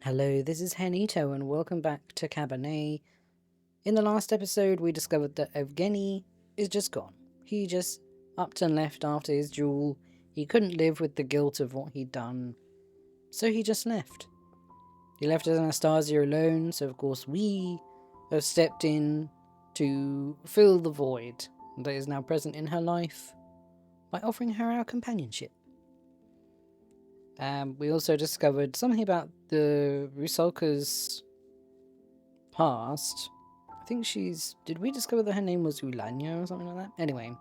Hello, this is Henito and welcome back to Cabernet. In the last episode, we discovered that Evgeny is just gone. He just upped and left after his duel. He couldn't live with the guilt of what he'd done, so he just left. He left Anastasia alone, so of course we have stepped in to fill the void that is now present in her life by offering her our companionship. We also discovered something about the Rusalka's past. I think did we discover that her name was Ulyana or something like that? Anyway.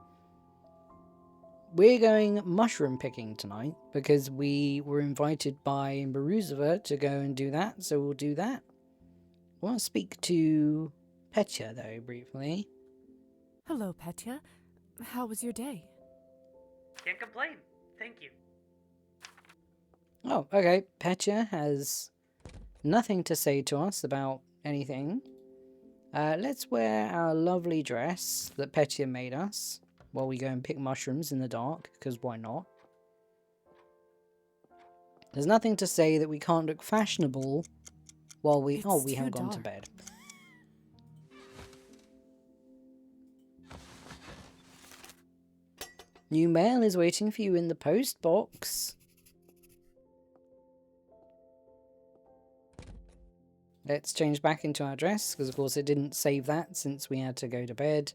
We're going mushroom picking tonight because we were invited by Maruzova to go and do that, so we'll do that. I want to speak to Petya though, briefly. Hello, Petya. How was your day? Can't complain. Thank you. Oh, okay. Petya has nothing to say to us about anything. Let's wear our lovely dress that Petya made us while we go and pick mushrooms in the dark, because why not? There's nothing to say that we can't look fashionable while we haven't gone to bed. New mail is waiting for you in the post box. Let's change back into our dress, because of course it didn't save that since we had to go to bed.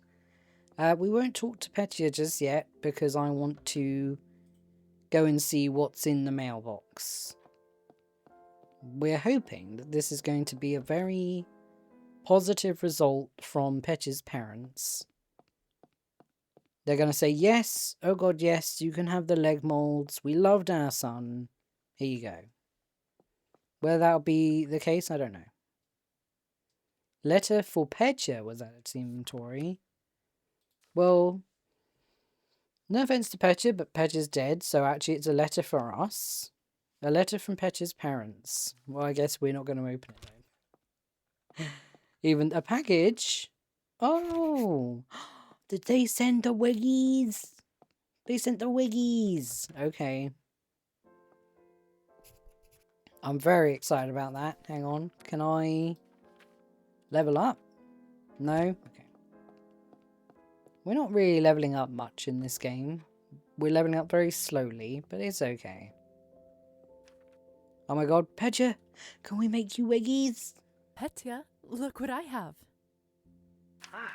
We won't talk to Petya just yet, because I want to go and see what's in the mailbox. We're hoping that this is going to be a very positive result from Petya's parents. They're going to say, yes, oh god, yes, you can have the leg molds. We loved our son. Here you go. Whether that'll be the case, I don't know. Letter for Petya was added to the inventory. Well, no offense to Petya, but Petya's dead, so actually it's a letter for us. A letter from Petya's parents. Well, I guess we're not going to open it though. Even a package? Oh! Did they send the Wiggies? They sent the Wiggies! Okay. I'm very excited about that. Hang on. Can I level up? No? Okay. We're not really leveling up much in this game. We're leveling up very slowly, but it's okay. Oh my god, Petya! Can we make you Wiggies? Petya, look what I have. Ah,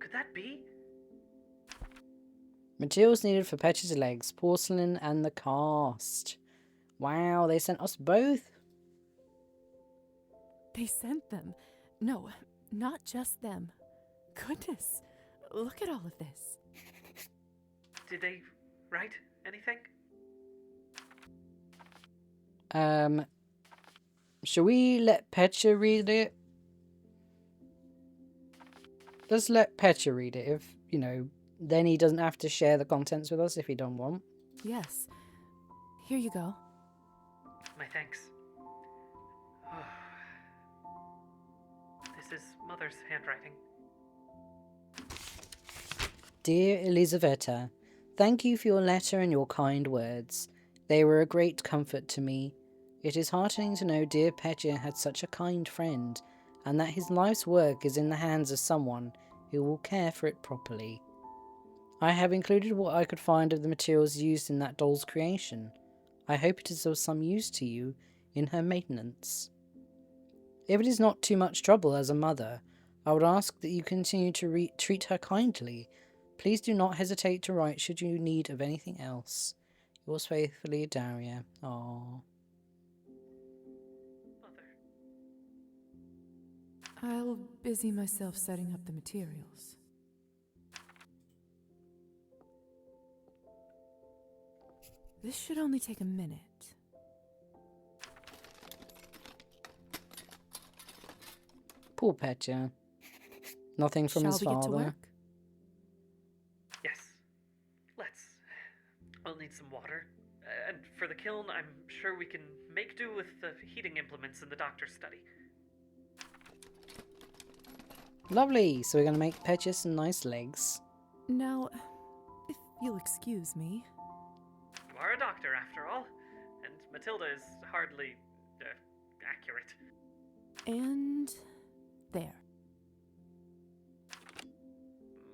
could that be? Materials needed for Petya's legs, porcelain and the cast. Wow, they sent us both? They sent them. No, not just them. Goodness, look at all of this. Did they write anything? Should we let Petya read it? Let's let Petya read it if, then he doesn't have to share the contents with us if he don't want. Yes. Here you go. My thanks. This is Mother's handwriting. Dear Elisaveta, thank you for your letter and your kind words. They were a great comfort to me. It is heartening to know dear Petya had such a kind friend, and that his life's work is in the hands of someone who will care for it properly. I have included what I could find of the materials used in that doll's creation. I hope it is of some use to you in her maintenance. If it is not too much trouble as a mother, I would ask that you continue to treat her kindly. Please do not hesitate to write should you need of anything else. Yours faithfully, Daria. Aww. Mother. I'll busy myself setting up the materials. This should only take a minute. Poor Petya. Nothing from his Shall we get to father. work? Yes. Let's. I'll need some water. And for the kiln, I'm sure we can make do with the heating implements in the doctor's study. Lovely. So we're going to make Petya some nice legs. Now, if you'll excuse me. You are a doctor, after all. And Matilda is hardly accurate. And there.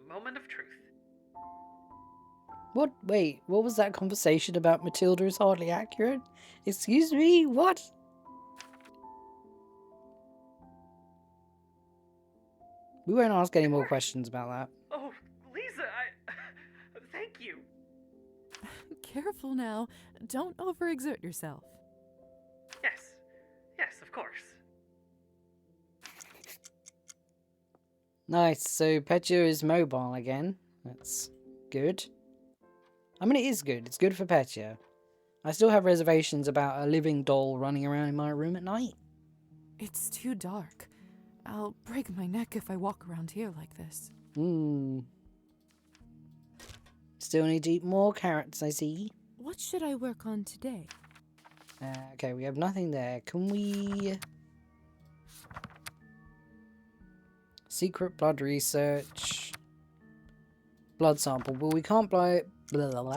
Moment of truth. What? Wait, what was that conversation about Matilda is hardly accurate? Excuse me? What? We won't ask any more questions about that. Oh, Lisa, thank you. Careful now. Don't overexert yourself. Yes. Yes, of course. Nice, so Petya is mobile again. That's good. I mean, it is good. It's good for Petya. I still have reservations about a living doll running around in my room at night. It's too dark. I'll break my neck if I walk around here like this. Still need to eat more carrots, I see. What should I work on today? Okay, we have nothing there. Can we... Secret blood research. Blood sample. Well, we can't buy... Blah, blah, blah.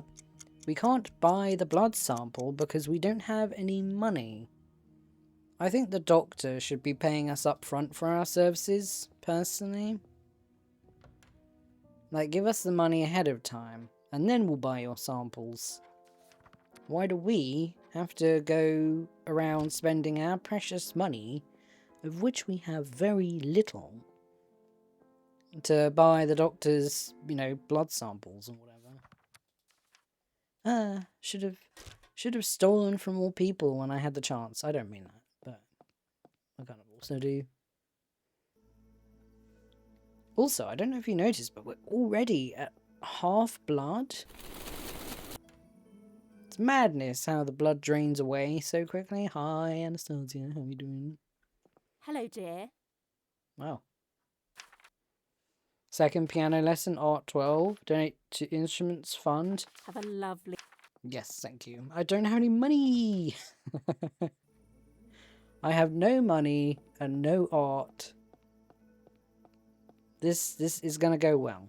We can't buy the blood sample because we don't have any money. I think the doctor should be paying us up front for our services, personally. Like, give us the money ahead of time, and then we'll buy your samples. Why do we have to go around spending our precious money, of which we have very little, to buy the doctor's, blood samples or whatever? Should have stolen from more people when I had the chance. I don't mean that, but I kind of also do. Also, I don't know if you noticed, but we're already at half blood. It's madness how the blood drains away so quickly. Hi, Anastasia. How are you doing? Hello, dear. Wow. Second piano lesson, Art 12. Donate to Instruments Fund. Have a lovely... Yes, thank you. I don't have any money. I have no money and no art. This is gonna go well.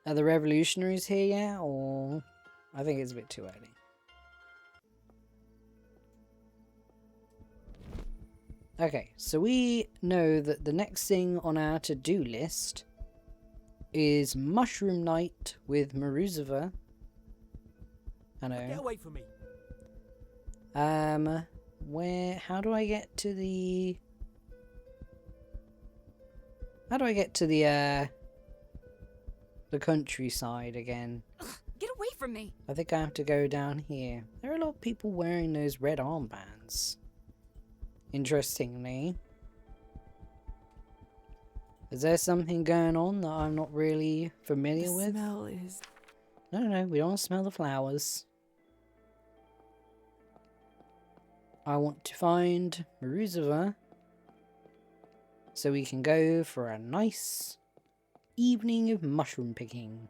Are the revolutionaries here yet, or... I think it's a bit too early. Okay, so we know that the next thing on our to-do list is Mushroom Night with Maruzova. Hello. Get away from me. How do I get to the... How do I get to the countryside again? Get away from me! I think I have to go down here. There are a lot of people wearing those red armbands. Interestingly. Is there something going on that I'm not really familiar with? The smell is... No, we don't want to smell the flowers. I want to find Maruzova so we can go for a nice evening of mushroom picking.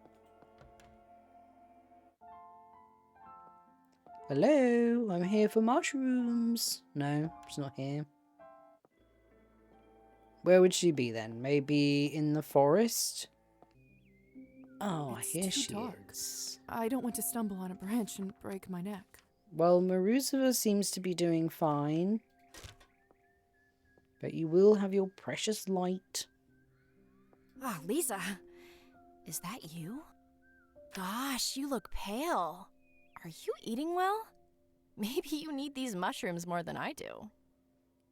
Hello, I'm here for mushrooms. No, it's not here. Where would she be then? Maybe in the forest? Oh, It's here too she dark. is. I don't want to stumble on a branch and break my neck. Well, Maruzova seems to be doing fine. But you will have your precious light. Ah, Lisa. Is that you? Gosh, you look pale. Are you eating well? Maybe you need these mushrooms more than I do.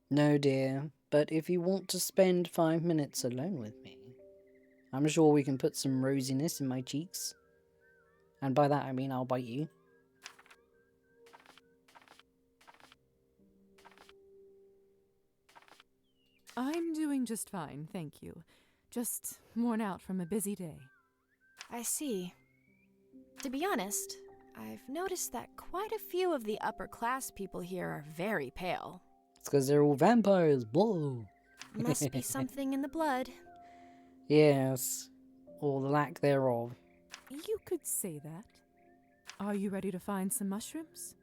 No, dear. But if you want to spend 5 minutes alone with me, I'm sure we can put some rosiness in my cheeks. And by that I mean I'll bite you. I'm doing just fine, thank you. Just worn out from a busy day. I see. To be honest, I've noticed that quite a few of the upper class people here are very pale. It's because they're all vampires. Whoa. Must be something in the blood. Yes. Or the lack thereof. You could say that. Are you ready to find some mushrooms?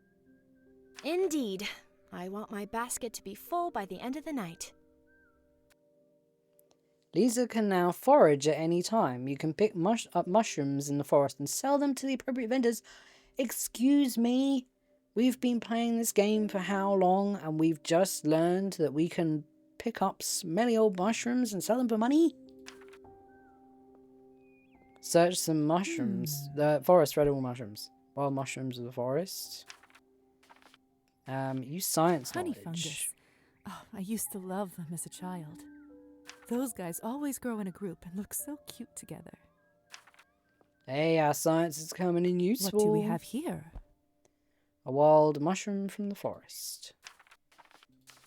Indeed. I want my basket to be full by the end of the night. Lisa can now forage at any time. You can pick up mushrooms in the forest and sell them to the appropriate vendors. Excuse me? We've been playing this game for how long, and we've just learned that we can pick up smelly old mushrooms and sell them for money? Search some mushrooms. The forest edible mushrooms. Wild mushrooms of the forest. Use science Honey knowledge. fungus. Oh, I used to love them as a child. Those guys always grow in a group and look so cute together. Hey, our science is coming in useful. What do we have here? A wild mushroom from the forest.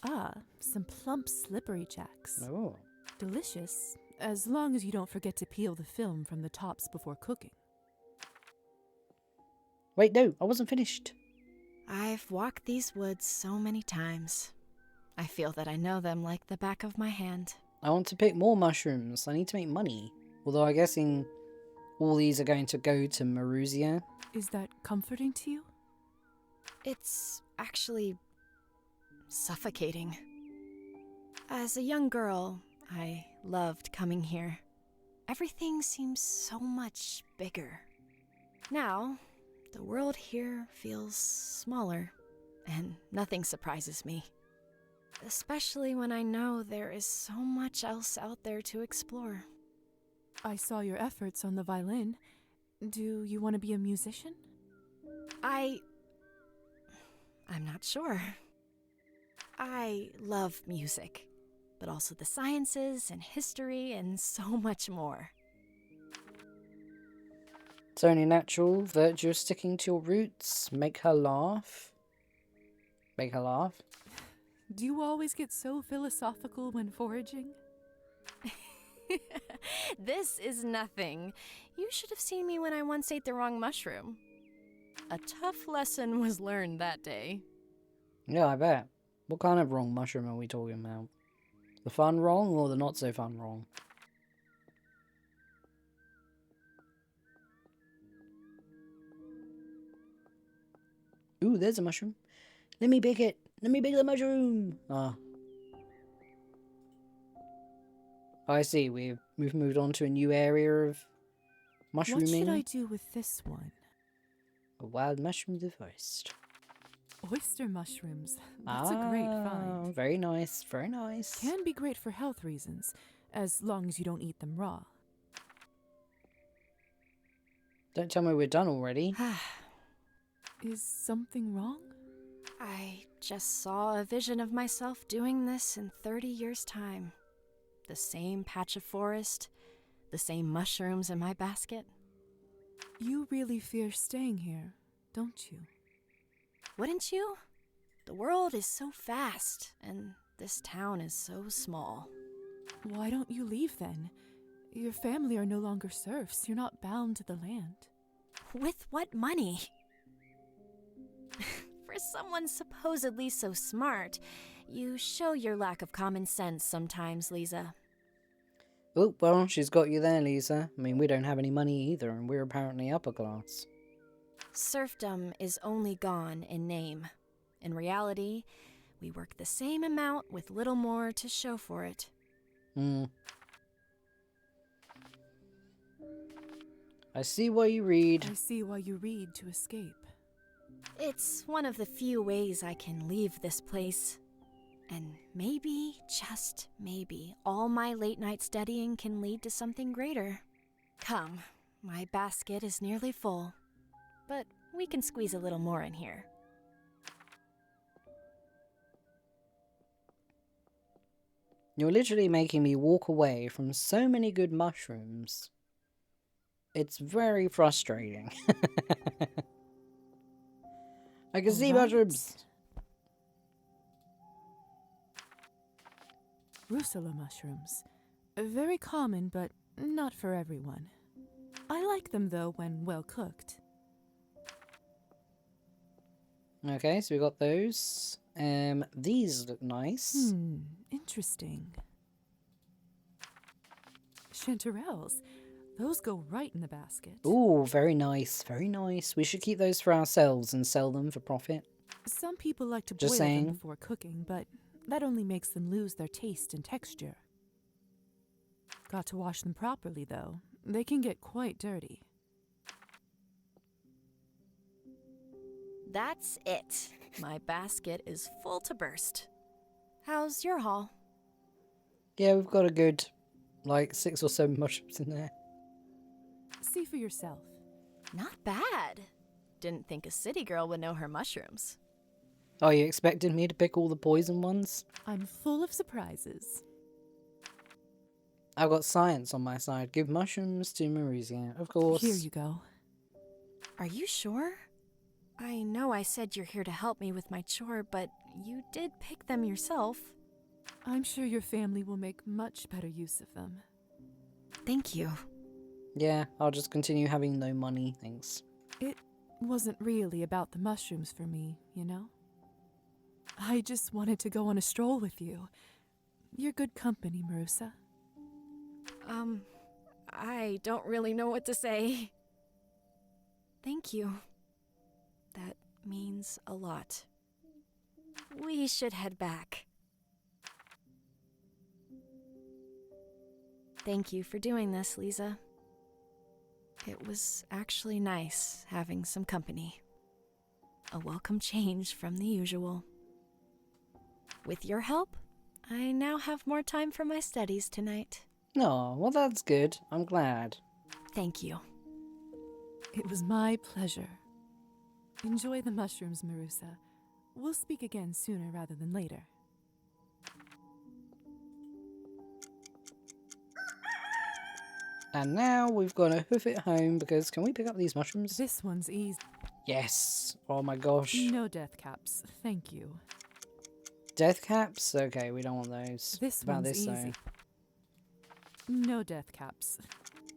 Ah, some plump slippery jacks. Oh. Delicious, as long as you don't forget to peel the film from the tops before cooking. Wait, no, I wasn't finished. I've walked these woods so many times. I feel that I know them like the back of my hand. I want to pick more mushrooms. I need to make money. Although I'm guessing all these are going to go to Maruzia. Is that comforting to you? It's actually suffocating. As a young girl, I loved coming here. Everything seems so much bigger. Now, the world here feels smaller, and nothing surprises me. Especially when I know there is so much else out there to explore. I saw your efforts on the violin. Do you want to be a musician? I'm not sure. I love music, but also the sciences and history and so much more. It's only natural that you're sticking to your roots. Make her laugh. Make her laugh. Do you always get so philosophical when foraging? This is nothing. You should have seen me when I once ate the wrong mushroom. A tough lesson was learned that day. Yeah, I bet. What kind of wrong mushroom are we talking about? The fun wrong or the not so fun wrong? Ooh, there's a mushroom. Let me pick it. Let me pick the mushroom. Ah. I see. We've moved on to a new area of mushrooming. What should I do with this one? A wild mushroom of the forest. Oyster mushrooms. That's a great find. Very nice. Very nice. Can be great for health reasons, as long as you don't eat them raw. Don't tell me we're done already. Is something wrong? I just saw a vision of myself doing this in 30 years' time. The same patch of forest, the same mushrooms in my basket. You really fear staying here, don't you? Wouldn't you? The world is so fast, and this town is so small. Why don't you leave then? Your family are no longer serfs. You're not bound to the land. With what money? For someone supposedly so smart, you show your lack of common sense sometimes, Lisa. Oh, well, she's got you there, Lisa. I mean, we don't have any money either, and we're apparently upper class. Serfdom is only gone in name. In reality, we work the same amount with little more to show for it. I see why you read. I see why you read to escape. It's one of the few ways I can leave this place. And maybe, just maybe, all my late-night studying can lead to something greater. Come, my basket is nearly full. But we can squeeze a little more in here. You're literally making me walk away from so many good mushrooms. It's very frustrating. I can see mushrooms. Rusula mushrooms. Very common, but not for everyone. I like them, though, when well cooked. Okay, so we got those. These look nice. Interesting. Chanterelles. Those go right in the basket. Ooh, very nice, very nice. We should keep those for ourselves and sell them for profit. Some people like to Just boil saying. them before cooking, but that only makes them lose their taste and texture. Got to wash them properly, though. They can get quite dirty. That's it. My basket is full to burst. How's your haul? Yeah, we've got a good, like, 6 or 7 mushrooms in there. See for yourself. Not bad. Didn't think a city girl would know her mushrooms. Oh, you expected me to pick all the poison ones? I'm full of surprises. I've got science on my side. Give mushrooms to Maruzia, of course. Here you go. Are you sure? I know I said you're here to help me with my chore, but you did pick them yourself. I'm sure your family will make much better use of them. Thank you. Yeah, I'll just continue having no money, thanks. It wasn't really about the mushrooms for me, you know? I just wanted to go on a stroll with you. You're good company, Marusa. I don't really know what to say. Thank you. That means a lot. We should head back. Thank you for doing this, Lisa. It was actually nice having some company. A welcome change from the usual. With your help, I now have more time for my studies tonight. Oh, well that's good. I'm glad. Thank you. It was my pleasure. Enjoy the mushrooms, Marusa. We'll speak again sooner rather than later. And now we've got to hoof it home because can we pick up these mushrooms? This one's easy. Yes. Oh my gosh. No death caps, thank you. Death caps? Okay, we don't want those. This About one's this easy. though. No death caps.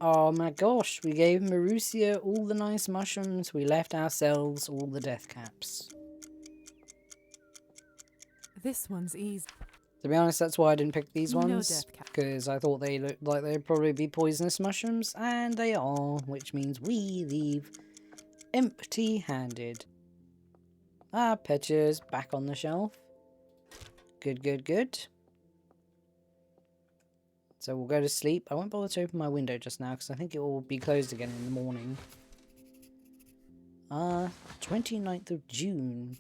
Oh my gosh, we gave Maruzia all the nice mushrooms, we left ourselves all the death caps. This one's easy. To be honest, that's why I didn't pick these No ones, death cap. because I thought they looked like they'd probably be poisonous mushrooms, and they are, which means we leave empty-handed. Ah, Petcha's back on the shelf. Good, good, good. So we'll go to sleep. I won't bother to open my window just now, because I think it will be closed again in the morning. 29th of June.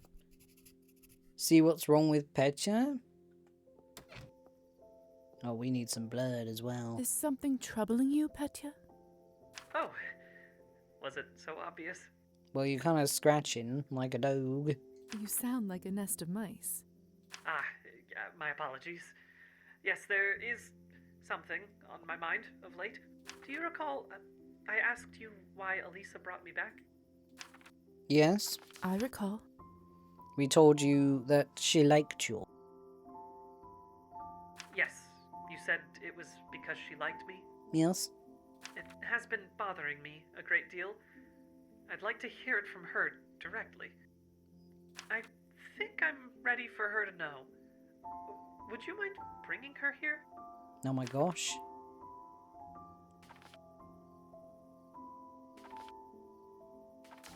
See what's wrong with Petcha? Oh, we need some blood as well. Is something troubling you, Petya? Oh, was it so obvious? Well, you're kind of scratching like a dog. You sound like a nest of mice. My apologies. Yes, there is something on my mind of late. Do you recall, I asked you why Elisa brought me back? Yes, I recall. we told you that she liked you. Yes, you said it was because she liked me. Yes? It has been bothering me a great deal. I'd like to hear it from her directly. I think I'm ready for her to know. Would you mind bringing her here? Oh my gosh.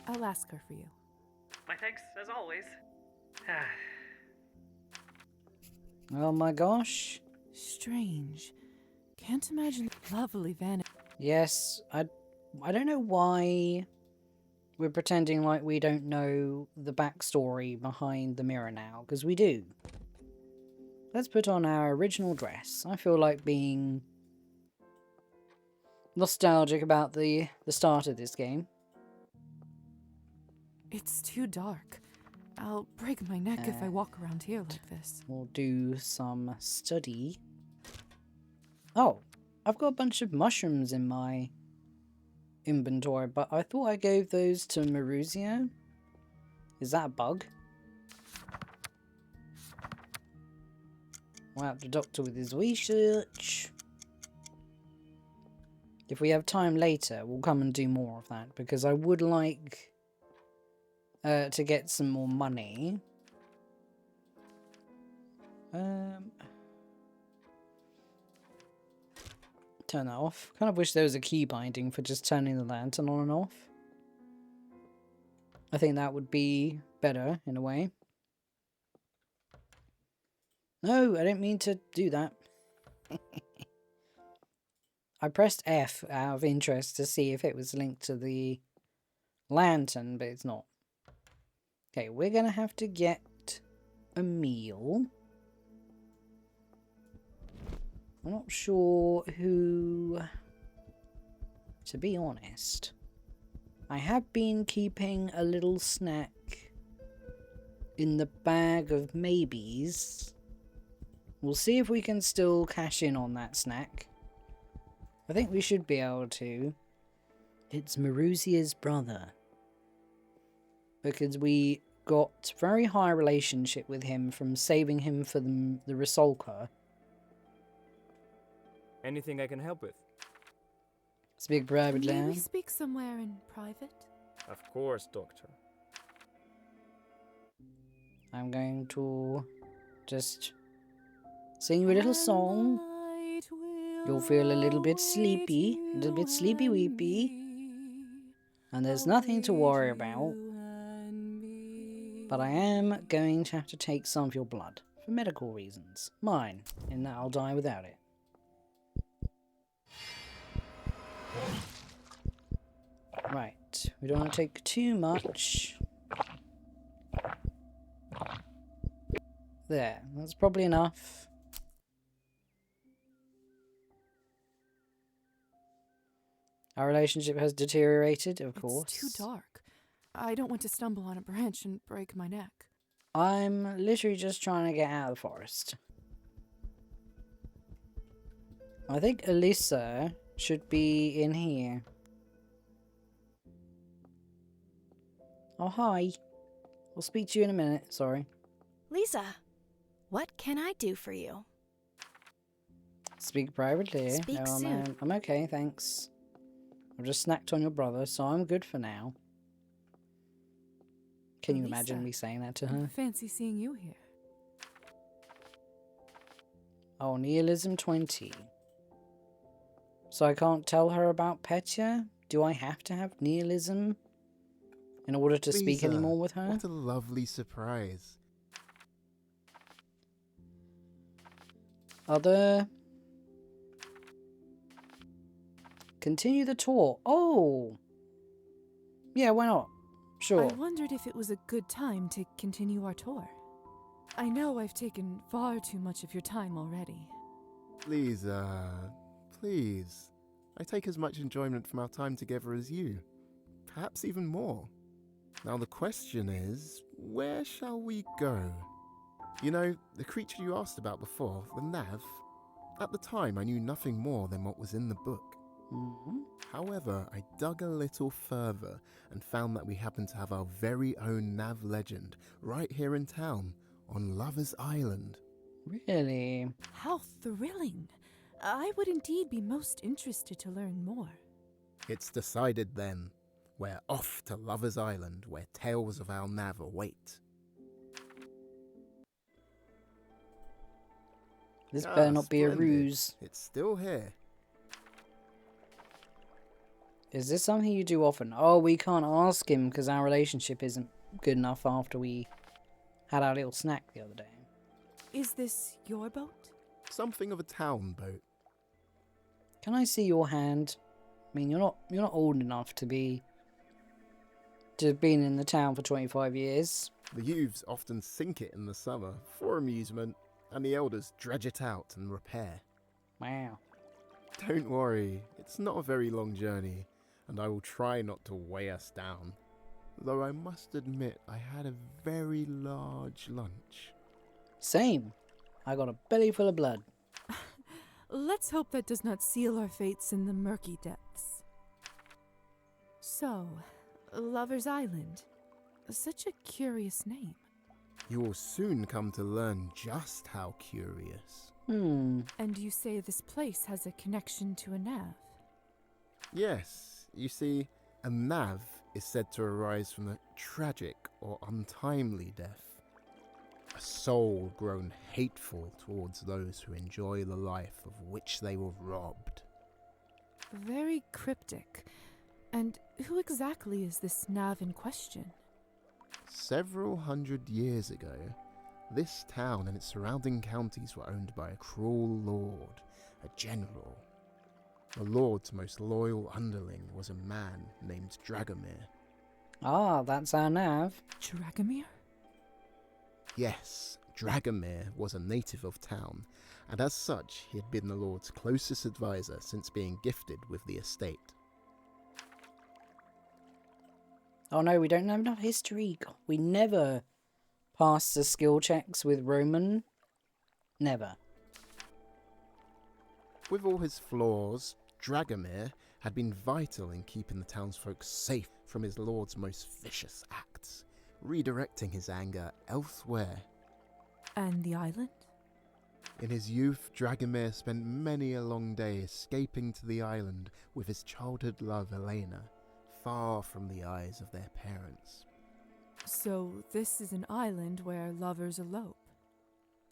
I'll ask her for you. My thanks, as always. Oh my gosh. Strange. Can't imagine lovely Vanna. Yes, I don't know why we're pretending like we don't know the backstory behind the mirror now, because we do. Let's put on our original dress. I feel like being nostalgic about the start of this game. It's too dark. I'll break my neck if I walk around here like this. We'll do some study. Oh, I've got a bunch of mushrooms in my inventory, but I thought I gave those to Maruzia. Is that a bug? We'll have the doctor with his research. If we have time later, we'll come and do more of that, because I would like to get some more money. Turn that off. Kind of wish there was a key binding for just turning the lantern on and off. I think that would be better in a way. No, I didn't mean to do that. I pressed F out of interest to see if it was linked to the lantern, but it's not. Okay, we're gonna have to get a meal. I'm not sure who... To be honest, I have been keeping a little snack in the bag of maybes. We'll see if we can still cash in on that snack. I think we should be able to. It's Maruzia's brother. Because we got very high relationship with him from saving him for the Risolka. Anything I can help with? Speak privately. May we speak somewhere in private? Of course, Doctor. I'm going to just sing you a little song. You'll feel a little bit sleepy, a little bit sleepy weepy. And there's nothing to worry about. But I am going to have to take some of your blood for medical reasons. Mine, in that I'll die without it. Right, we don't want to take too much. There, that's probably enough. Our relationship has deteriorated, of course. It's too dark. I don't want to stumble on a branch and break my neck. I'm literally just trying to get out of the forest. I think Alyssa should be in here. Oh, hi. We'll speak to you in a minute, sorry. Lisa, what can I do for you? Speak privately. Speak no, soon. I'm okay, thanks. I've just snacked on your brother, so I'm good for now. Can you Lisa, imagine me saying that to her? Fancy seeing you here. Oh, nihilism 20. So I can't tell her about Petya? Do I have to have nihilism in order to speak Lisa, anymore with her? What a lovely surprise. Other... Continue the tour. Oh! Yeah, why not? Sure. I wondered if it was a good time to continue our tour. I know I've taken far too much of your time already. Lisa, please. I take as much enjoyment from our time together as you. Perhaps even more. Now the question is, where shall we go? You know, the creature you asked about before, the Nav, at the time I knew nothing more than what was in the book. Mm-hmm. However, I dug a little further and found that we happen to have our very own Nav legend right here in town, on Lover's Island. Really? How thrilling! I would indeed be most interested to learn more. It's decided then. We're off to Lover's Island, where tales of our Nav await. This better not be a Splendid. ruse. It's still here. Is this something you do often? Oh, we can't ask him because our relationship isn't good enough after we had our little snack the other day. Is this your boat? Something of a town boat. Can I see your hand? I mean, you're not old enough to have been in the town for 25 years. The youths often sink it in the summer for amusement, and the elders dredge it out and repair. Wow. Don't worry, it's not a very long journey, and I will try not to weigh us down. Though I must admit I had a very large lunch. Same. I got a belly full of blood. Let's hope that does not seal our fates in the murky depths. So, Lover's Island. Such a curious name. You will soon come to learn just how curious. And you say this place has a connection to a nav? Yes, you see, a nav is said to arise from a tragic or untimely death. A soul grown hateful towards those who enjoy the life of which they were robbed. Very cryptic. And who exactly is this nav in question? Several hundred years ago, this town and its surrounding counties were owned by a cruel lord, a general. The lord's most loyal underling was a man named Dragomir. Ah, that's our nav. Dragomir? Yes, Dragomir was a native of town, and as such, he had been the Lord's closest advisor since being gifted with the estate. Oh no, we don't have enough history. God, we never passed the skill checks with Roman. Never. With all his flaws, Dragomir had been vital in keeping the townsfolk safe from his lord's most vicious acts, redirecting his anger elsewhere. And the island? In his youth, Dragomir spent many a long day escaping to the island with his childhood love Ulyana, far from the eyes of their parents. So this is an island where lovers elope.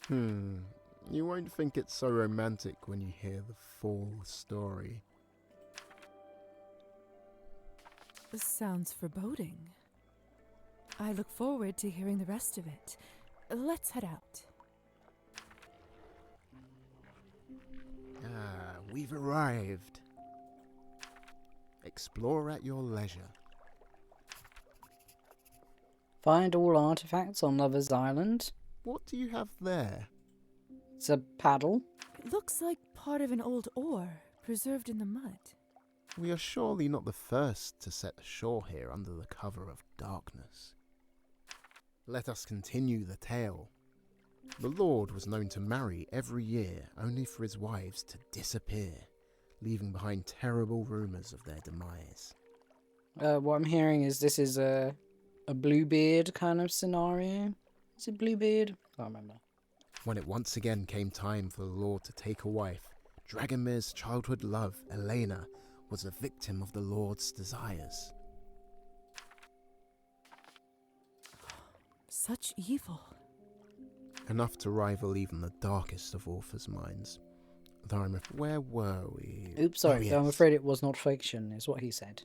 You won't think it's so romantic when you hear the full story. This sounds foreboding. I look forward to hearing the rest of it. Let's head out. Ah, we've arrived. Explore at your leisure. Find all artifacts on Lover's Island. What do you have there? It's a paddle. It looks like part of an old oar, preserved in the mud. We are surely not the first to set ashore here under the cover of darkness. Let us continue the tale. The Lord was known to marry every year, only for his wives to disappear, leaving behind terrible rumours of their demise. What I'm hearing is this is a Bluebeard kind of scenario. Is it Bluebeard? Can't remember. When it once again came time for the Lord to take a wife, Dragomir's childhood love, Ulyana, was a victim of the Lord's desires. Such evil. Enough to rival even the darkest of authors' minds. Though where were we? Oops, sorry. Oh, I'm yes. afraid it was not fiction, is what he said.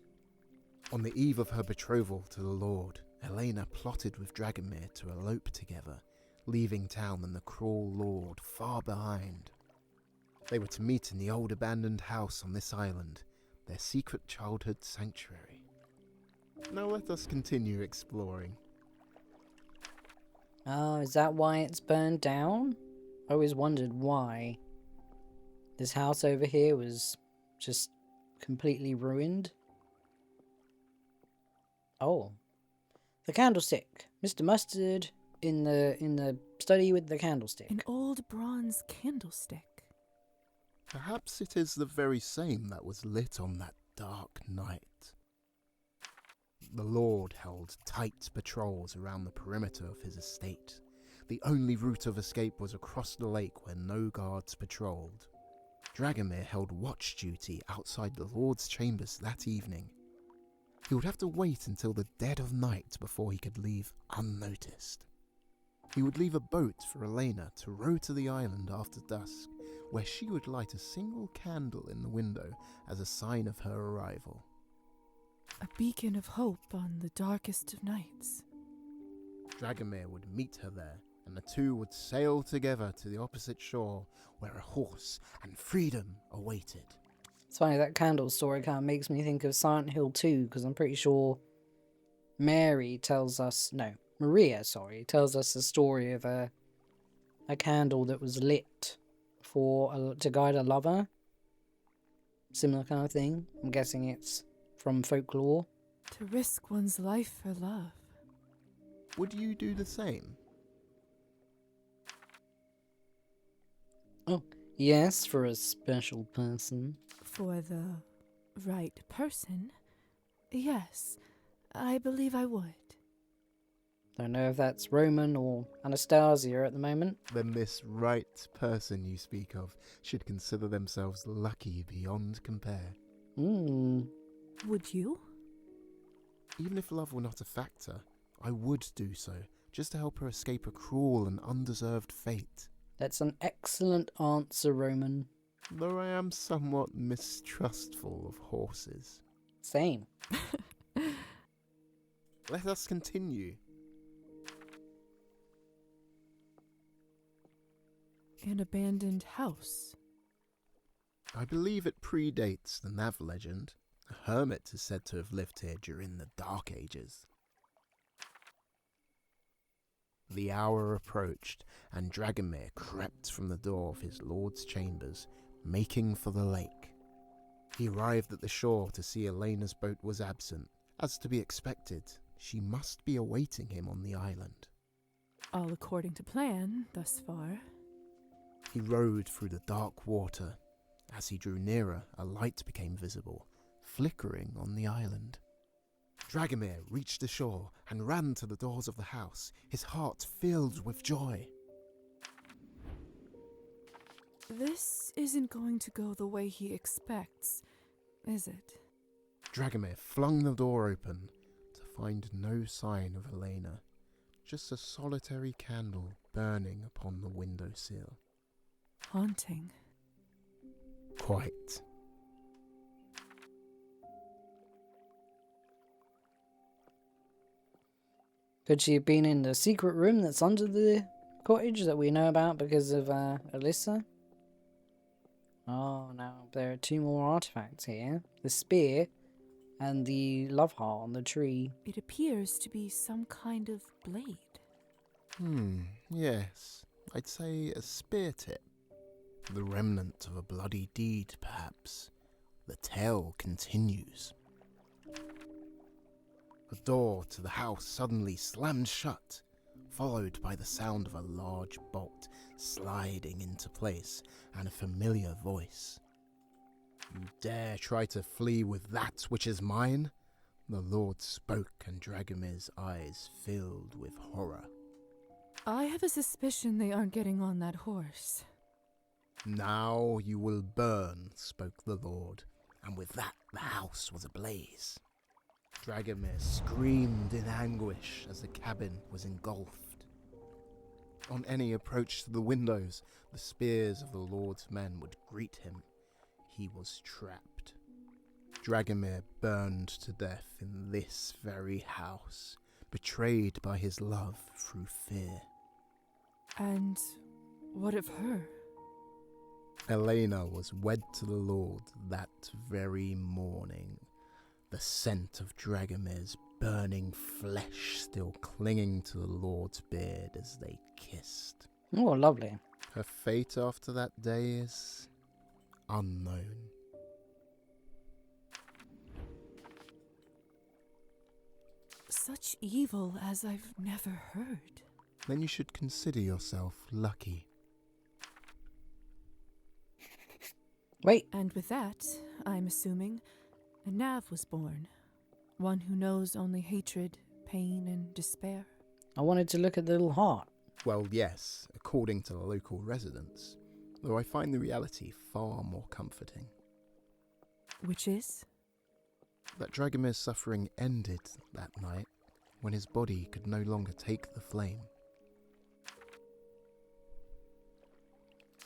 On the eve of her betrothal to the Lord, Ulyana plotted with Dragomir to elope together, leaving town and the cruel Lord far behind. They were to meet in the old abandoned house on this island, their secret childhood sanctuary. Now let us continue exploring. Oh, is that why it's burned down? I always wondered why. This house over here was just completely ruined. Oh. The candlestick. Mr. Mustard in the study with the candlestick. An old bronze candlestick. Perhaps it is the very same that was lit on that dark night. The Lord held tight patrols around the perimeter of his estate. The only route of escape was across the lake where no guards patrolled. Dragomir held watch duty outside the Lord's chambers that evening. He would have to wait until the dead of night before he could leave unnoticed. He would leave a boat for Ulyana to row to the island after dusk, where she would light a single candle in the window as a sign of her arrival. A beacon of hope on the darkest of nights. Dragomir would meet her there, and the two would sail together to the opposite shore, where a horse and freedom awaited. It's funny, that candle story kind of makes me think of Silent Hill 2, because I'm pretty sure Maria tells us the story of a candle that was lit to guide a lover. Similar kind of thing. I'm guessing it's from folklore. To risk one's life for love. Would you do the same? Oh, yes, for a special person. For the right person? Yes, I believe I would. Don't know if that's Roman or Anastasia at the moment. Then this right person you speak of should consider themselves lucky beyond compare. Would you? Even if love were not a factor, I would do so, just to help her escape a cruel and undeserved fate. That's an excellent answer, Roman. Though I am somewhat mistrustful of horses. Same. Let us continue. An abandoned house. I believe it predates the Nav legend. A hermit is said to have lived here during the Dark Ages. The hour approached, and Dragomir crept from the door of his lord's chambers, making for the lake. He arrived at the shore to see Elena's boat was absent. As to be expected, she must be awaiting him on the island. All according to plan, thus far. He rowed through the dark water. As he drew nearer, a light became visible, flickering on the island. Dragomir reached the shore and ran to the doors of the house, his heart filled with joy. This isn't going to go the way he expects, is it? Dragomir flung the door open to find no sign of Elena, just a solitary candle burning upon the windowsill. Haunting. Quite. Could she have been in the secret room that's under the cottage that we know about because of Alyssa? Oh, now there are two more artifacts here. The spear and the love heart on the tree. It appears to be some kind of blade. Yes. I'd say a spear tip. The remnant of a bloody deed, perhaps. The tale continues. The door to the house suddenly slammed shut, followed by the sound of a large bolt sliding into place and a familiar voice. "You dare try to flee with that which is mine?" The Lord spoke, and Dragomir's eyes filled with horror. I have a suspicion they aren't getting on that horse. "Now you will burn," spoke the Lord, and with that the house was ablaze. Dragomir screamed in anguish as the cabin was engulfed. On any approach to the windows, the spears of the Lord's men would greet him. He was trapped. Dragomir burned to death in this very house, betrayed by his love through fear. And what of her? Elena was wed to the Lord that very morning, the scent of Dragomir's burning flesh still clinging to the Lord's beard as they kissed. Oh, lovely. Her fate after that day is unknown. Such evil as I've never heard. Then you should consider yourself lucky. Wait, And with that, I'm assuming, a Nav was born. One who knows only hatred, pain, and despair. I wanted to look at the little heart. Well, yes, according to the local residents, though I find the reality far more comforting. Which is? That Dragomir's suffering ended that night when his body could no longer take the flame.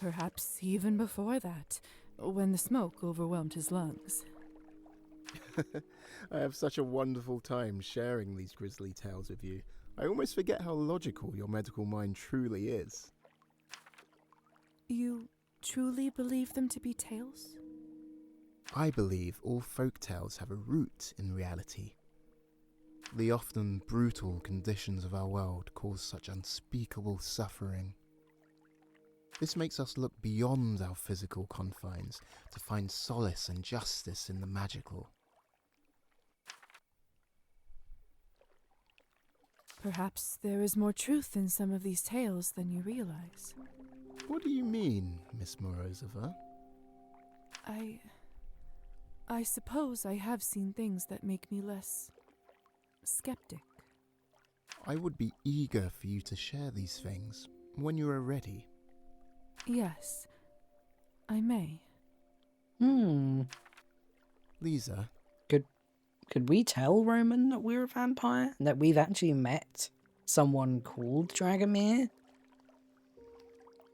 Perhaps even before that, when the smoke overwhelmed his lungs. I have such a wonderful time sharing these grisly tales with you. I almost forget how logical your medical mind truly is. You truly believe them to be tales? I believe all folk tales have a root in reality. The often brutal conditions of our world cause such unspeakable suffering. This makes us look beyond our physical confines to find solace and justice in the magical. Perhaps there is more truth in some of these tales than you realize. What do you mean, Miss Morozova? I suppose I have seen things that make me less skeptic. I would be eager for you to share these things when you are ready. Yes, I may. Lisa, Could we tell Roman that we're a vampire? And that we've actually met someone called Dragomir?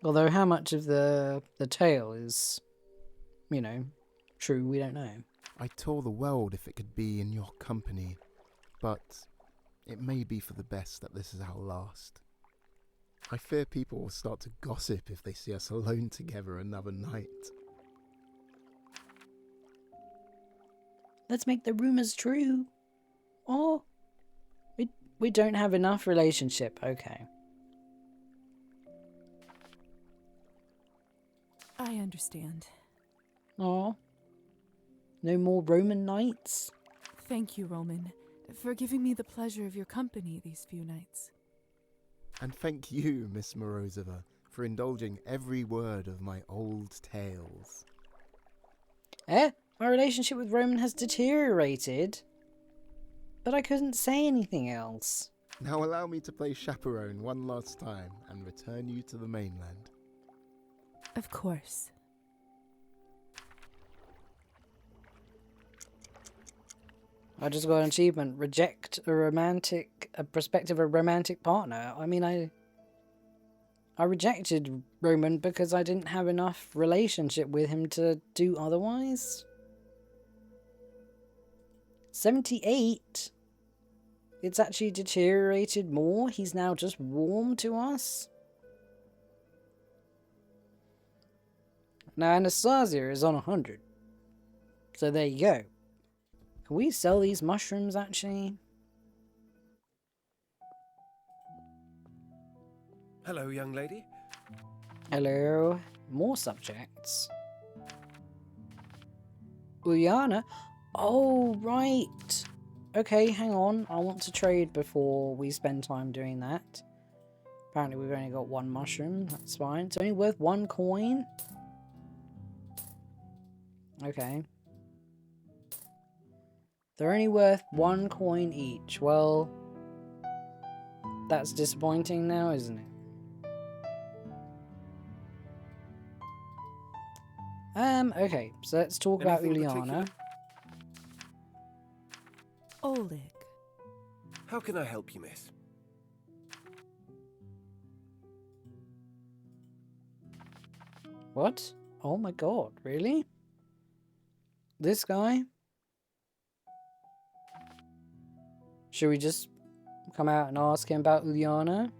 Although how much of the tale is, true, we don't know. I'd tour the world if it could be in your company, but it may be for the best that this is our last. I fear people will start to gossip if they see us alone together another night. Let's make the rumors true. Or we don't have enough relationship. Okay. I understand. Aw. No more Roman nights? Thank you, Roman, for giving me the pleasure of your company these few nights. And thank you, Miss Morozova, for indulging every word of my old tales. My relationship with Roman has deteriorated. But I couldn't say anything else. Now allow me to play chaperone one last time and return you to the mainland. Of course. I just got an achievement. Reject a prospective romantic partner. I mean, I rejected Roman because I didn't have enough relationship with him to do otherwise. 78? It's actually deteriorated more? He's now just warm to us? Now Anastasia is on 100. So there you go. Can we sell these mushrooms actually? Hello, young lady. Hello. More subjects. Ulyana? Oh, right. Okay, hang on. I want to trade before we spend time doing that. Apparently we've only got one mushroom. That's fine. It's only worth 1 coin. Okay. They're only worth 1 coin each. Well, that's disappointing now, isn't it? Okay, so let's talk about Anything Ulyana. particular? Oleg. How can I help you, miss? What? Oh my god, really? This guy? Should we just come out and ask him about Ulyana?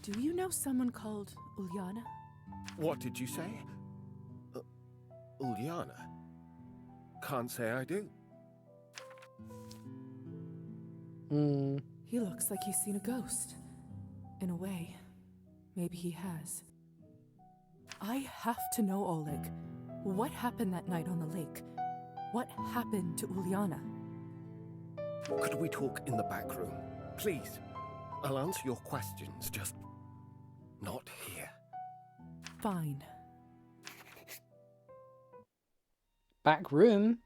Do you know someone called Ulyana? What did you say? Ulyana? Can't say I do. Hmm. He looks like he's seen a ghost. In a way, maybe he has. I have to know, Oleg. What happened that night on the lake? What happened to Ulyana? Could we talk in the back room? Please. I'll answer your questions, just not here. Fine. Back room?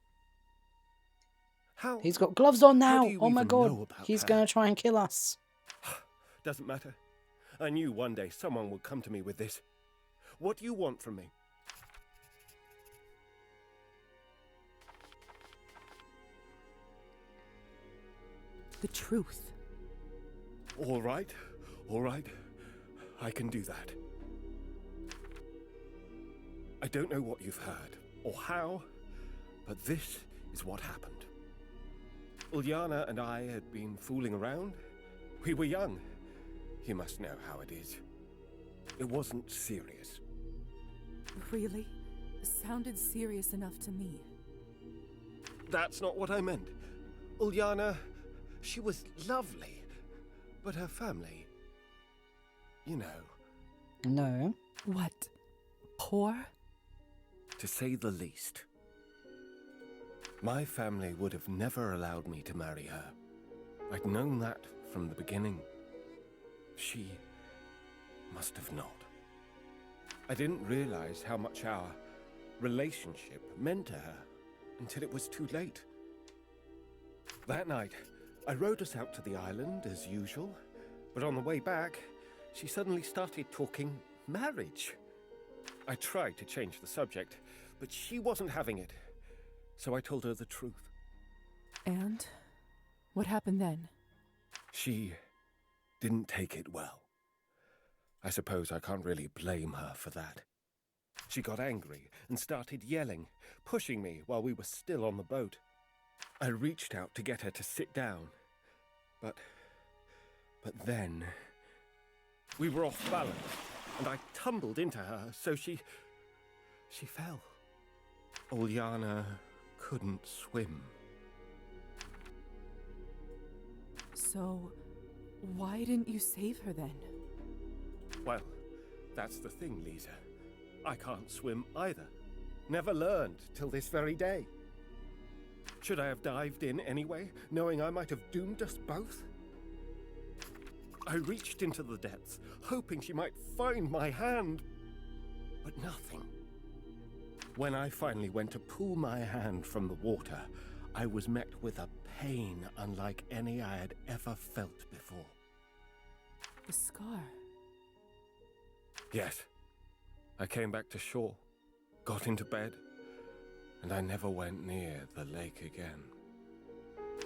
How? He's got gloves on How now! do you Oh my even god! know about He's her? gonna try and kill us. Doesn't matter. I knew one day someone would come to me with this. What do you want from me? The truth. All right, all right. I can do that. I don't know what you've heard, or how, but this is what happened. Ulyana and I had been fooling around. We were young. You must know how it is. It wasn't serious. Really? Sounded serious enough to me. That's not what I meant. Ulyana, she was lovely, but her family, you know, No. What? Poor? to say the least. My family would have never allowed me to marry her. I'd known that from the beginning. She must have not. I didn't realize how much our relationship meant to her until it was too late. That night, I rode us out to the island as usual, but on the way back, she suddenly started talking marriage. I tried to change the subject, but she wasn't having it, so I told her the truth. And? What happened then? She didn't take it well. I suppose I can't really blame her for that. She got angry and started yelling, pushing me while we were still on the boat. I reached out to get her to sit down, but then we were off balance, and I tumbled into her, so she fell. Ulyana couldn't swim. So, why didn't you save her then? Well, That's the thing, Lisa. I can't swim either. Never learned till this very day. Should I have dived in anyway, knowing I might have doomed us both? I reached into the depths, hoping she might find my hand, but nothing. When I finally went to pull my hand from the water, I was met with a pain unlike any I had ever felt before. The scar. Yes. I came back to shore, got into bed, and I never went near the lake again.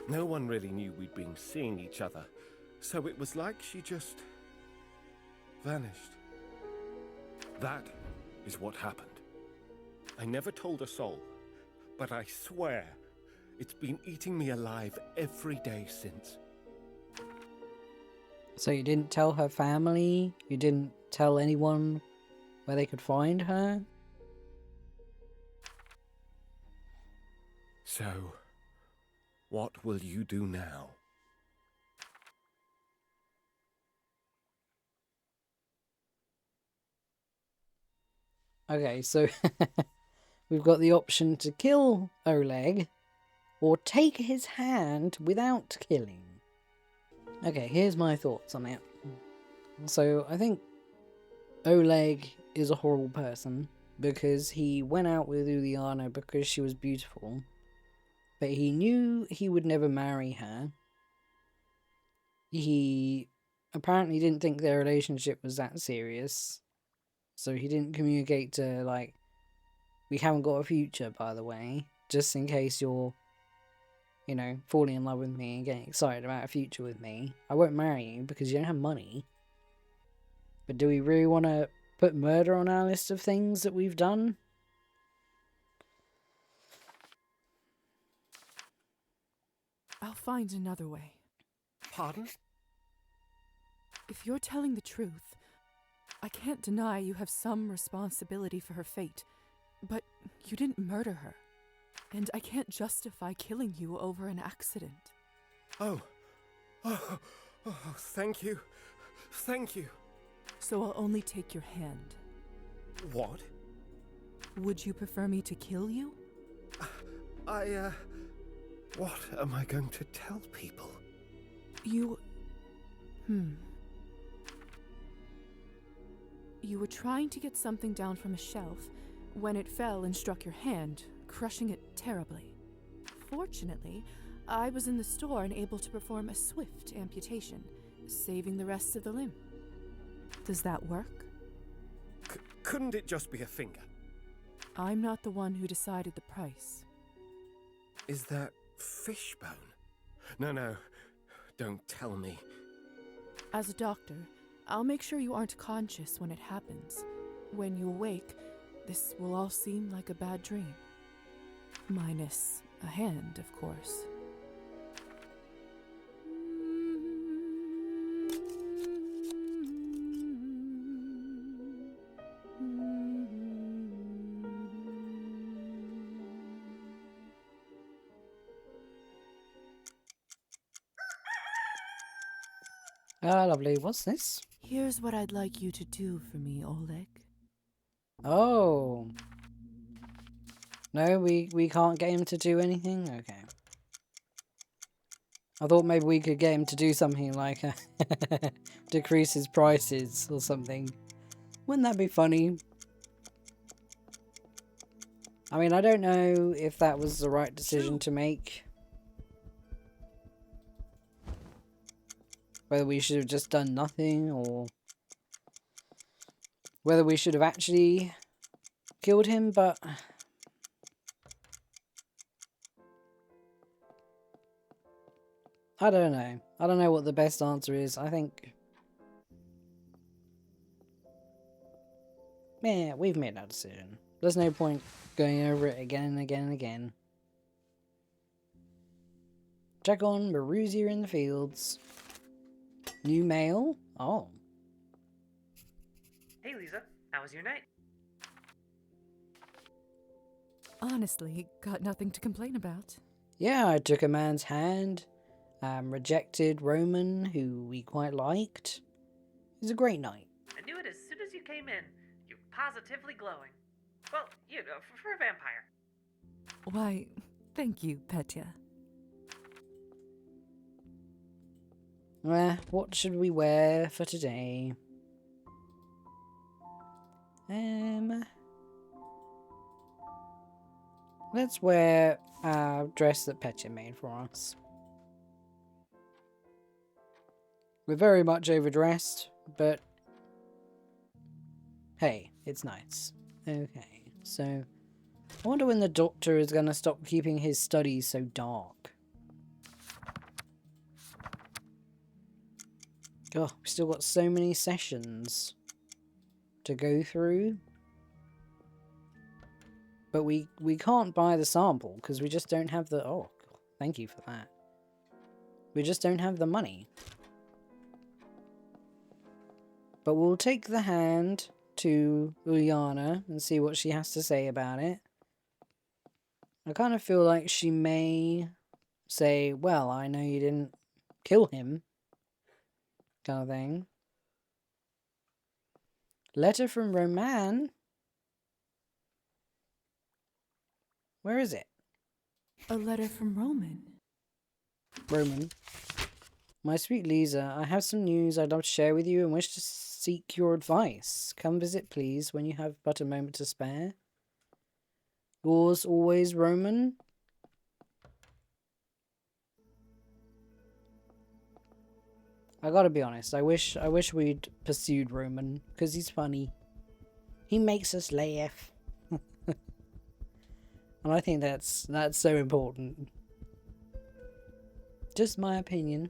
No one really knew we'd been seeing each other, so it was like she just vanished. That is what happened. I never told a soul, but I swear it's been eating me alive every day since. So you didn't tell her family? You didn't tell anyone where they could find her? So, what will you do now? Okay, so we've got the option to kill Oleg or take his hand without killing. Okay, here's my thoughts on it. So I think Oleg is a horrible person because he went out with Ulyana because she was beautiful, but he knew he would never marry her. He apparently didn't think their relationship was that serious, so he didn't communicate to, like, we haven't got a future, by the way, just in case you're, you know, falling in love with me and getting excited about a future with me. I won't marry you because you don't have money. But do we really want to put murder on our list of things that we've done? I'll find another way. Pardon? If you're telling the truth, I can't deny you have some responsibility for her fate, but you didn't murder her, and I can't justify killing you over an accident. Oh, thank you. Thank you. So I'll only take your hand. What? Would you prefer me to kill you? What am I going to tell people? You were trying to get something down from a shelf when it fell and struck your hand, crushing it terribly. Fortunately, I was in the store and able to perform a swift amputation, saving the rest of the limb. Does that work? Couldn't it just be a finger? I'm not the one who decided the price. Is that fishbone? No, don't tell me. As a doctor, I'll make sure you aren't conscious when it happens. When you awake, this will all seem like a bad dream. Minus a hand, of course. Ah, lovely. What's this? Here's what I'd like you to do for me, Oleg. Oh. No, we can't get him to do anything? Okay. I thought maybe we could get him to do something like decrease his prices or something. Wouldn't that be funny? I mean, I don't know if that was the right decision to make. Whether we should have just done nothing, or whether we should have actually killed him, but I don't know. I don't know what the best answer is. I think, yeah, we've made our decision. There's no point going over it again and again and again. Check on Maruzia in the fields. New mail? Oh. Hey, Lisa. How was your night? Honestly, got nothing to complain about. Yeah, I took a man's hand. Rejected Roman, who we quite liked. It was a great night. I knew it as soon as you came in, you positively glowing. Well, you know, for a vampire. Why, thank you, Petya. What should we wear for today? Let's wear a dress that Petya made for us. We're very much overdressed, but hey, it's nice. Okay, so I wonder when the doctor is gonna stop keeping his studies so dark. God, we still got so many sessions to go through. But we can't buy the sample because we just don't have the... Oh, thank you for that. We just don't have the money. But we'll take the hand to Ulyana and see what she has to say about it. I kind of feel like she may say, well, I know you didn't kill him. Kind of thing. Letter from Roman? Where is it? A letter from Roman. Roman. My sweet Lisa, I have some news I'd love to share with you and wish to seek your advice. Come visit, please, when you have but a moment to spare. Yours always, Roman. I gotta be honest, I wish we'd pursued Roman, because he's funny. He makes us laugh. And I think that's so important. Just my opinion.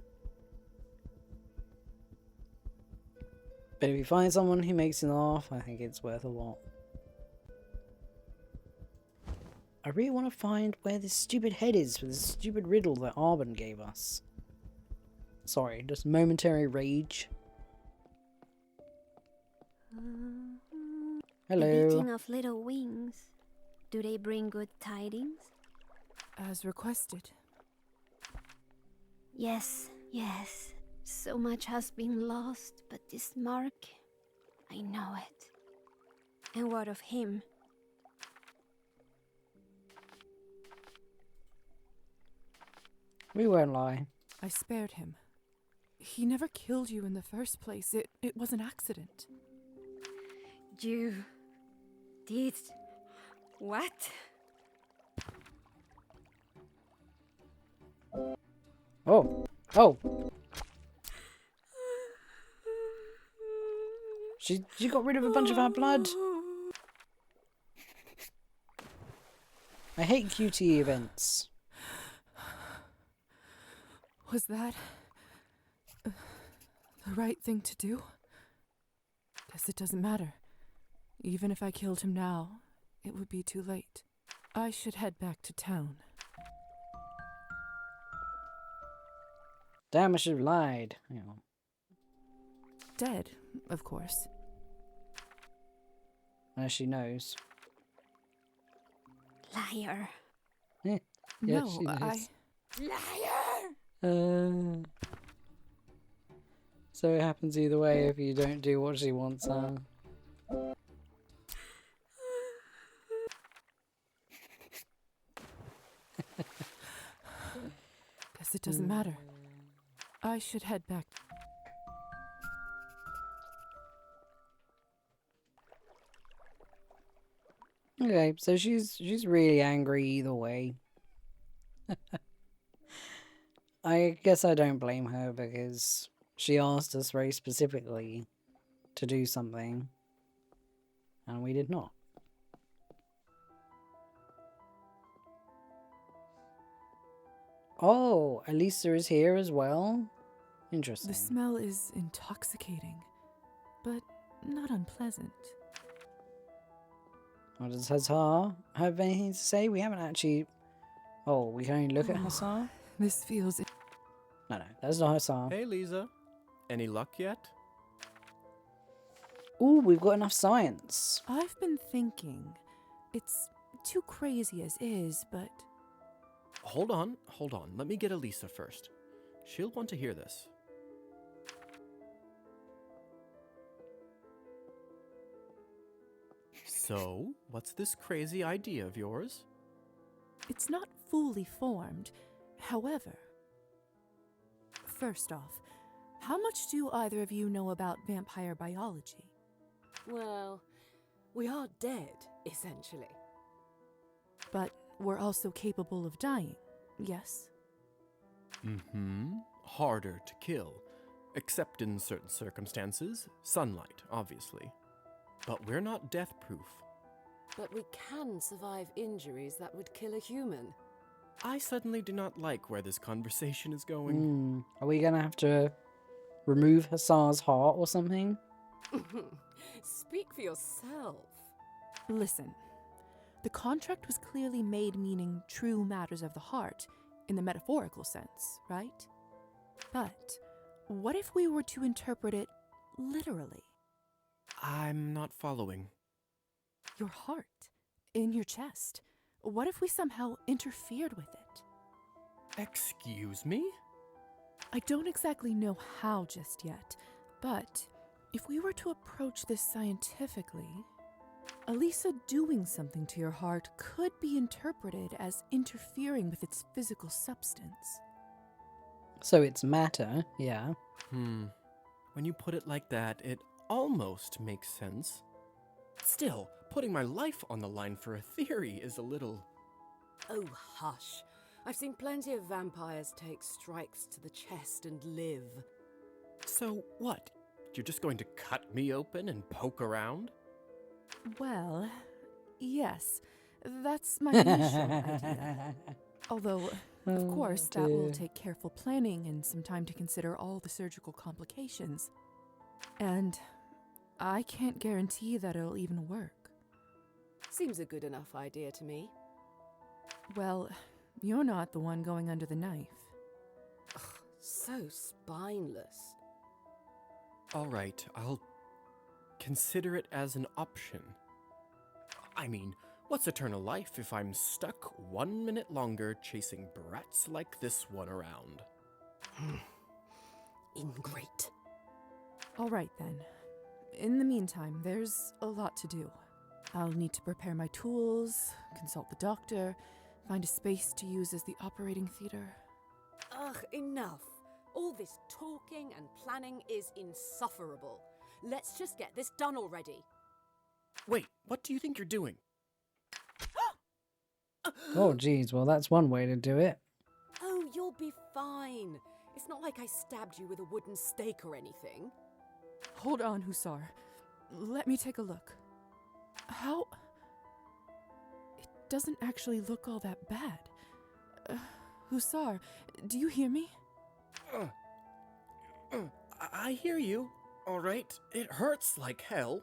But if you find someone who makes you laugh, I think it's worth a lot. I really want to find where this stupid head is for this stupid riddle that Arbon gave us. Sorry, just momentary rage. Hello. Speaking of little wings, do they bring good tidings? As requested. Yes, yes. So much has been lost, but this mark, I know it. And what of him? We won't lie. I spared him. He never killed you in the first place. It was an accident. You did what? Oh. Oh. She got rid of a bunch of our blood. I hate QTE events. Was that the right thing to do? Guess it doesn't matter. Even if I killed him now, it would be too late. I should head back to town. Damn, I should have lied. Hang on. Dead, of course. As she knows. Liar. Yeah, No, she knows. Liar! So it happens either way if you don't do what she wants, huh? Guess it doesn't matter. I should head back. Okay, so she's really angry either way. I guess I don't blame her because she asked us very specifically to do something and we did not. Oh, Elisa is here as well? Interesting. The smell is intoxicating, but not unpleasant. What does Hussar have anything to say? We haven't actually... Oh, we can only look at Hussar? This feels... No, that's not Hussar. Hey, Lisa. Any luck yet? Ooh, we've got enough science. I've been thinking. It's too crazy as is, but... Hold on. Let me get Elisa first. She'll want to hear this. So, what's this crazy idea of yours? It's not fully formed. However, first off, how much do either of you know about vampire biology? Well, we are dead, essentially. But we're also capable of dying, yes? Mm-hmm. Harder to kill. Except in certain circumstances. Sunlight, obviously. But we're not death-proof. But we can survive injuries that would kill a human. I suddenly do not like where this conversation is going. Are we gonna have to remove Hussar's heart or something? Speak for yourself. Listen, the contract was clearly made meaning true matters of the heart, in the metaphorical sense, right? But what if we were to interpret it literally? I'm not following. Your heart, in your chest. What if we somehow interfered with it? Excuse me? I don't exactly know how just yet, but if we were to approach this scientifically, Elisa doing something to your heart could be interpreted as interfering with its physical substance. So it's matter, yeah. When you put it like that, it almost makes sense. Still, putting my life on the line for a theory is a little... Oh, hush. I've seen plenty of vampires take strikes to the chest and live. So what? You're just going to cut me open and poke around? Well, yes, that's my initial idea. Although, of course, that will take careful planning and some time to consider all the surgical complications. And I can't guarantee that it'll even work. Seems a good enough idea to me. Well, you're not the one going under the knife. Ugh, so spineless. All right, I'll consider it as an option. I mean, what's eternal life if I'm stuck 1 minute longer chasing brats like this one around? Ingrate. All right, then. In the meantime, there's a lot to do. I'll need to prepare my tools, consult the doctor, find a space to use as the operating theater. Ugh, enough. All this talking and planning is insufferable. Let's just get this done already. Wait, what do you think you're doing? Oh, geez, well, that's one way to do it. Oh, you'll be fine. It's not like I stabbed you with a wooden stake or anything. Hold on, Hussar. Let me take a look. How... It doesn't actually look all that bad. Hussar, do you hear me? I hear you. All right, it hurts like hell.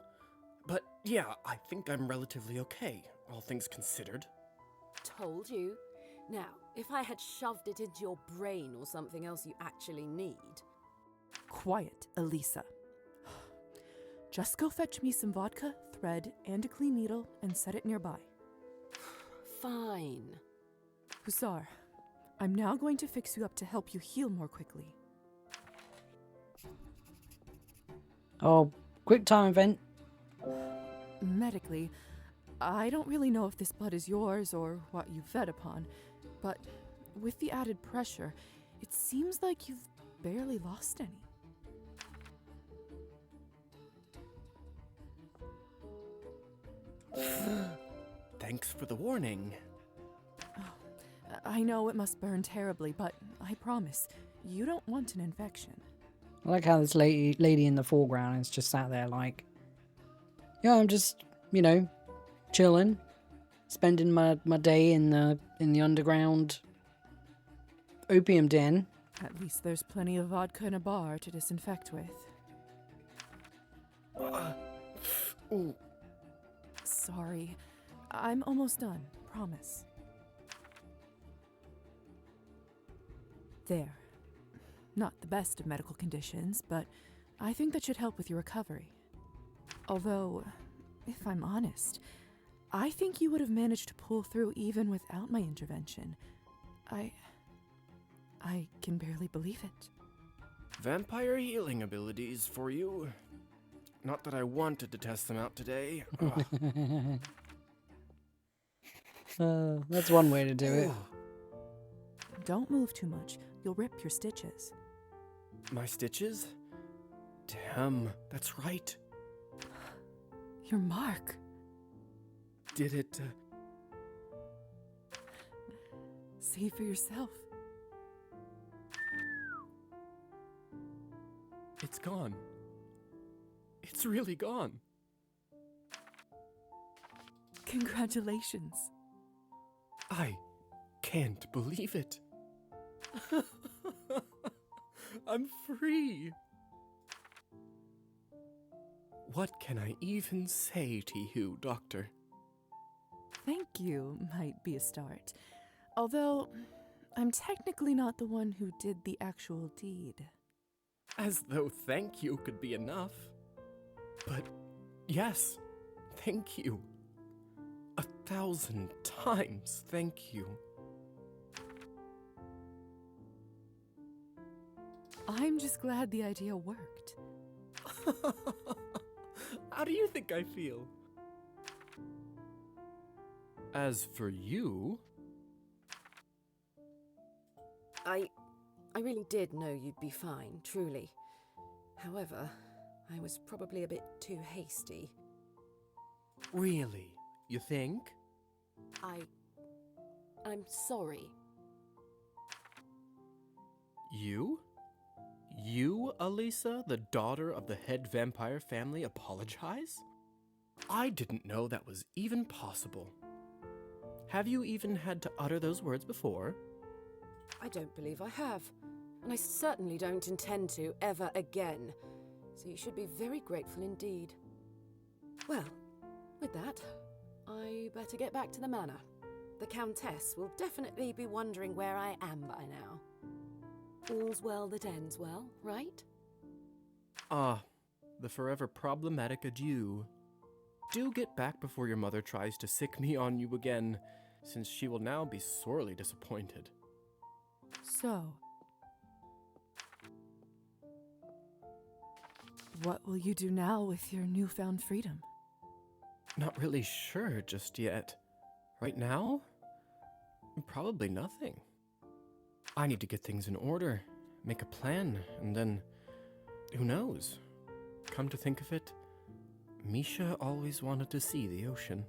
But yeah, I think I'm relatively okay, all things considered. Told you. Now, if I had shoved it into your brain or something else you actually need... Quiet, Elisa. Just go fetch me some vodka, thread, and a clean needle, and set it nearby. Fine. Hussar, I'm now going to fix you up to help you heal more quickly. Oh, quick time event. Medically, I don't really know if this blood is yours or what you fed upon, but with the added pressure, it seems like you've barely lost any. Thanks for the warning. I know it must burn terribly, but I promise, you don't want an infection. I like how this lady in the foreground is just sat there like, yeah, I'm just, you know, chilling, spending my day in the underground opium den. At least there's plenty of vodka in a bar to disinfect with. Ooh. Sorry, I'm almost done, promise. There. Not the best of medical conditions, but I think that should help with your recovery. Although, if I'm honest, I think you would have managed to pull through even without my intervention. I can barely believe it. Vampire healing abilities for you. Not that I wanted to test them out today. Ugh. That's one way to do it. Don't move too much. You'll rip your stitches. My stitches? Damn, that's right. Your mark. Did it... See for yourself. It's gone. It's really gone. Congratulations. I can't believe it. I'm free. What can I even say to you, Doctor? Thank you might be a start. Although, I'm technically not the one who did the actual deed. As though thank you could be enough. But yes, thank you. 1,000 times thank you. I'm just glad the idea worked. How do you think I feel? As for you... I really did know you'd be fine, truly. However, I was probably a bit too hasty. Really? You think? I'm sorry. You? You, Elisa, the daughter of the head vampire family, apologize? I didn't know that was even possible. Have you even had to utter those words before? I don't believe I have. And I certainly don't intend to ever again. So you should be very grateful indeed. Well, with that, I better get back to the manor. The Countess will definitely be wondering where I am by now. All's well that ends well, right? Ah, the forever problematic adieu. Do get back before your mother tries to sick me on you again, since she will now be sorely disappointed. So, what will you do now with your newfound freedom? Not really sure just yet. Right now? Probably nothing. I need to get things in order, make a plan, and then, who knows? Come to think of it, Misha always wanted to see the ocean.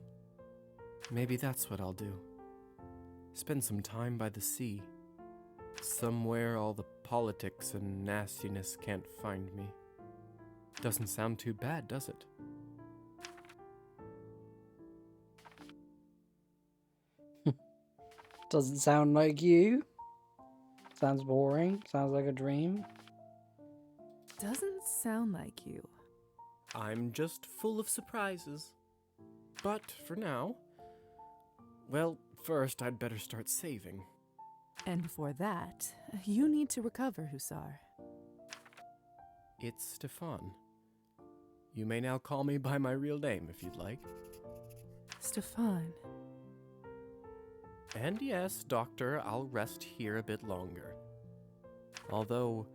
Maybe that's what I'll do. Spend some time by the sea. Somewhere all the politics and nastiness can't find me. Doesn't sound too bad, does it? Doesn't sound like you. Sounds boring. Sounds like a dream. Doesn't sound like you. I'm just full of surprises. But for now, well, first I'd better start saving. And before that, you need to recover, Hussar. It's Stefan. You may now call me by my real name if you'd like. Stefan. And yes, Doctor, I'll rest here a bit longer. Although,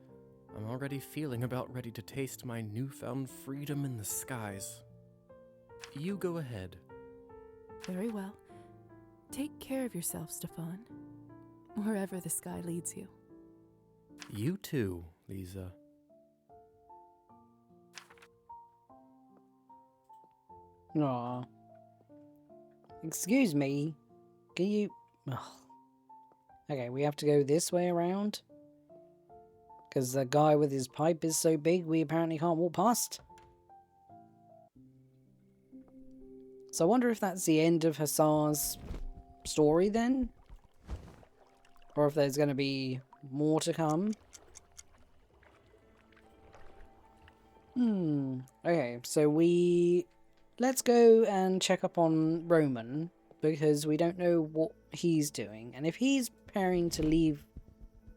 I'm already feeling about ready to taste my newfound freedom in the skies. You go ahead. Very well. Take care of yourself, Stefan. Wherever the sky leads you. You too, Lisa. Aw. Excuse me. Can you... Ugh. Okay, we have to go this way around. Because the guy with his pipe is so big, we apparently can't walk past. So I wonder if that's the end of Hussar's story then? Or if there's going to be more to come. Okay, so let's go and check up on Roman, because we don't know what he's doing. And if he's preparing to leave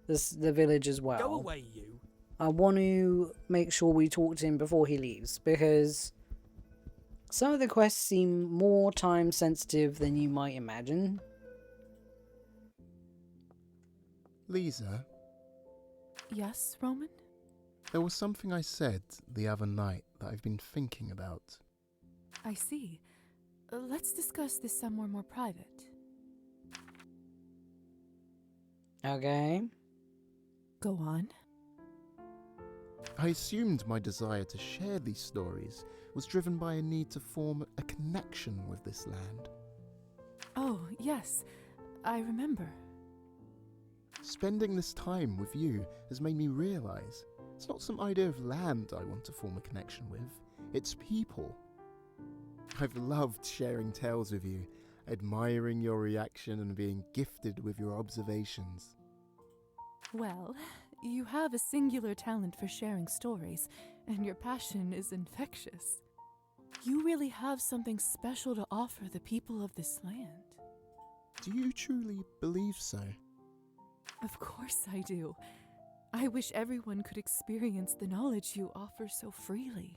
the village as well, Go away, you. I want to make sure we talk to him before he leaves, because some of the quests seem more time sensitive than you might imagine. Lisa, Yes, Roman? There was something I said the other night that I've been thinking about. I see. Let's discuss this somewhere more private. Okay. Go on. I assumed my desire to share these stories was driven by a need to form a connection with this land. Oh, yes. I remember. Spending this time with you has made me realise it's not some idea of land I want to form a connection with, it's people. I've loved sharing tales with you, admiring your reaction and being gifted with your observations. Well, you have a singular talent for sharing stories, and your passion is infectious. You really have something special to offer the people of this land. Do you truly believe so? Of course I do. I wish everyone could experience the knowledge you offer so freely.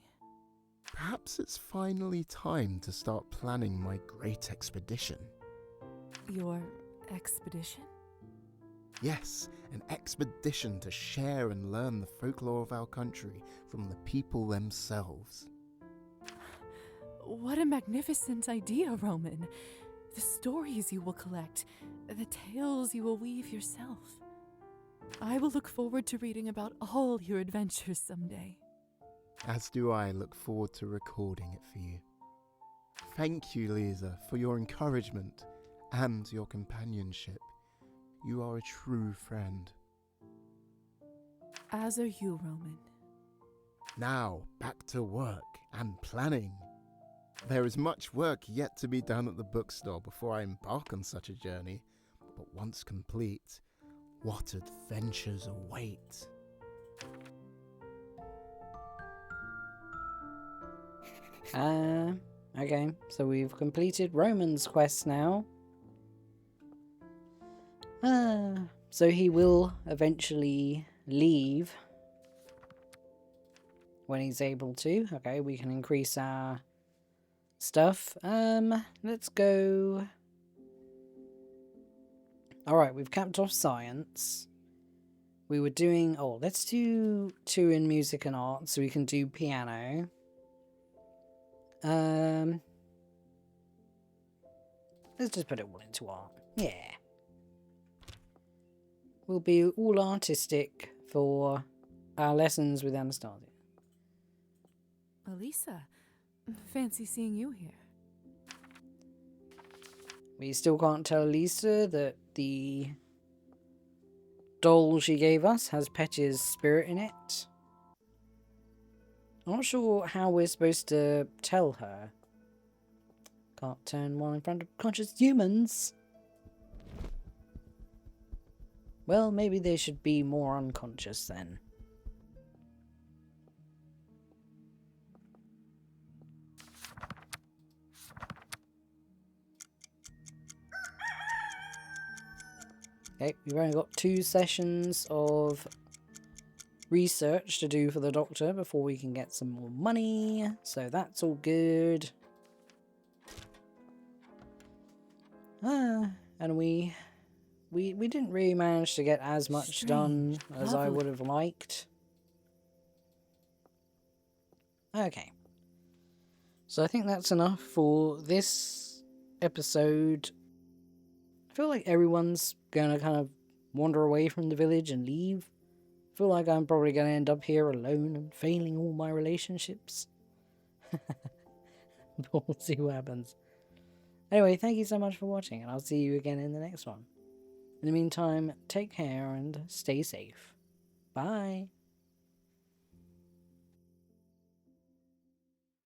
Perhaps it's finally time to start planning my great expedition. Your expedition? Yes, an expedition to share and learn the folklore of our country from the people themselves. What a magnificent idea, Roman. The stories you will collect, the tales you will weave yourself. I will look forward to reading about all your adventures someday. As do I look forward to recording it for you. Thank you, Lisa, for your encouragement and your companionship. You are a true friend. As are you, Roman. Now, back to work and planning. There is much work yet to be done at the bookstore before I embark on such a journey, but once complete, what adventures await? Okay, so we've completed Roman's quest now. So he will eventually leave when he's able to. Okay, we can increase our stuff. Let's go. Alright, we've capped off science. We were doing... Oh, let's do 2 in music and art so we can do piano. Let's just put it all into art. Yeah. We'll be all artistic for our lessons with Anastasia. Elisa, fancy seeing you here. We still can't tell Lisa that the doll she gave us has Petya's spirit in it. I'm not sure how we're supposed to tell her. Can't turn one in front of conscious humans. Well, maybe they should be more unconscious then. Okay, we've only got 2 sessions of research to do for the doctor before we can get some more money, so that's all good. And we didn't really manage to get as much done as I would have liked. Okay. So I think that's enough for this episode. I feel like everyone's gonna kind of wander away from the village and leave. I feel like I'm probably gonna end up here alone and failing all my relationships. But we'll see what happens. Anyway, thank you so much for watching, and I'll see you again in the next one. In the meantime, take care and stay safe. Bye.